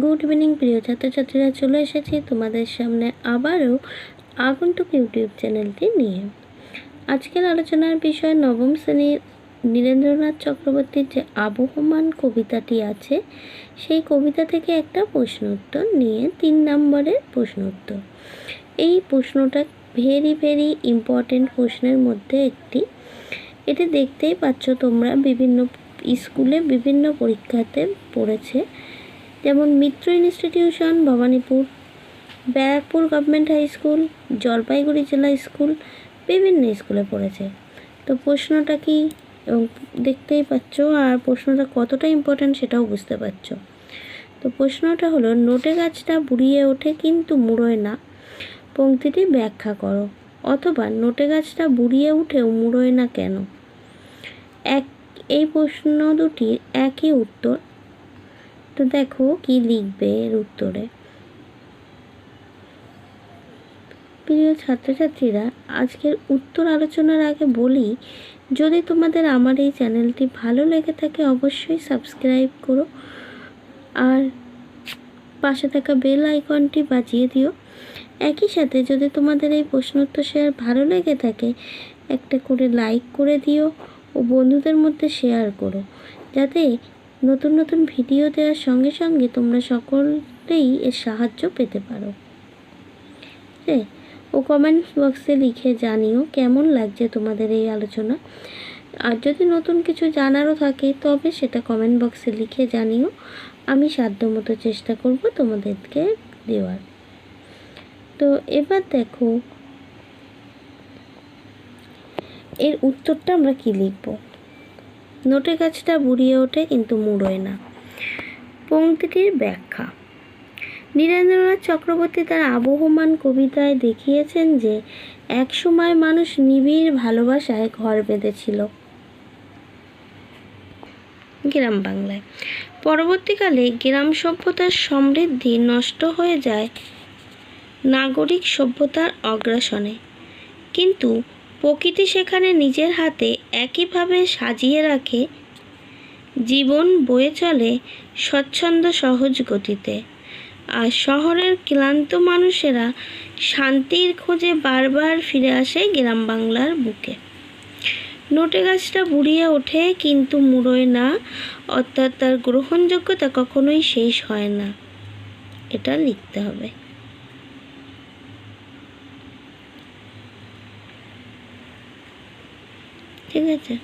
Good evening প্রিয় ছাত্রছাত্রীরা, চলে এসেছি তোমাদের সামনে আবারও আগন্তুক ইউটিউব চ্যানেলটি নিয়ে। আজকের আলোচনার বিষয় নবম শ্রেণীর নীরেন্দ্রনাথ চক্রবর্তীর যে আবহমান কবিতাটি আছে, সেই কবিতা থেকে একটা প্রশ্ন উত্তর নিয়ে 3 নম্বরের প্রশ্ন উত্তর। এই প্রশ্নটা ভেরি ইম্পর্টেন্ট প্রশ্নের মধ্যে একটি। এটা দেখতেই পাচ্ছ তোমরা, বিভিন্ন স্কুলে বিভিন্ন পরীক্ষাতে পড়েছে, যেমন Mitra institution, Bhowanipore, Barrackpore government high school, Jalpaiguri জেলা স্কুল, বিভিন্ন স্কুলে পড়েছে। তো প্রশ্নটা কি এবং দেখতেই পাচ্ছ, আর প্রশ্নটা কতটা ইম্পর্ট্যান্ট সেটাও বুঝতে পারছো। তো প্রশ্নটা হলো, নোটে গাছটা বুড়িয়ে ওঠে কিন্তু মুড়োয় না, পংক্তিটি ব্যাখ্যা করো। অথবা নোটে গাছটা বুড়িয়ে উঠেও মুড়োয় না কেন? এই প্রশ্ন দুটির একই উত্তর। তো দেখো কি লিখবে এর উত্তরে। প্রিয় ছাত্রছাত্রীরা, আজকের উত্তর আলোচনার আগে বলি, যদি তোমাদের আমার এই চ্যানেলটি ভালো লেগে থাকে অবশ্যই সাবস্ক্রাইব করো, আর পাশে থাকা বেল আইকনটি বাজিয়ে দিও। একই সাথে যদি তোমাদের এই প্রশ্নোত্তর শেয়ার ভালো লেগে থাকে, একটা করে লাইক করে দিও ও বন্ধুদের মধ্যে শেয়ার করো, যাতে নতুন নতুন ভিডিও দেওয়ার সঙ্গে সঙ্গে তোমরা সকলেই এর সাহায্য পেতে পারো। ও কমেন্ট বক্সে লিখে জানিও কেমন লাগছে তোমাদের এই আলোচনা। আর যদি নতুন কিছু জানারও থাকে তবে সেটা কমেন্ট বক্সে লিখে জানিও, আমি সাধ্যমতো চেষ্টা করব তোমাদেরকে দেওয়ার। তো এবার দেখো এর উত্তরটা আমরা কি লিখব। নোটে গাছটা বুড়িয়ে ওঠে কিন্তু মুড়োয় না, পংক্তিটির ব্যাখ্যা। নীরেন্দ্রনাথ চক্রবর্তী তার আবহমান কবিতায় দেখিয়েছেন যে এক সময় মানুষ নিবিড় ভালোবাসায় ঘর বেঁধেছিল গ্রাম বাংলায়। পরবর্তীকালে গ্রাম সভ্যতার সমৃদ্ধি নষ্ট হয়ে যায় নাগরিক সভ্যতার অগ্রাসনে, কিন্তু প্রকৃতি সেখানে নিজের হাতে একইভাবে সাজিয়ে রাখে। জীবন বয়ে চলে স্বচ্ছন্দ সহজ গতিতে, আর শহরের ক্লান্ত মানুষেরা শান্তির খোঁজে বারবার ফিরে আসে গ্রাম বাংলার বুকে। নোটে গাছটা বুড়িয়ে ওঠে কিন্তু মুড়োয় না, অর্থাৎ তার গ্রহণযোগ্যতা কখনোই শেষ হয় না, এটা লিখতে হবে। ঠিক আছে।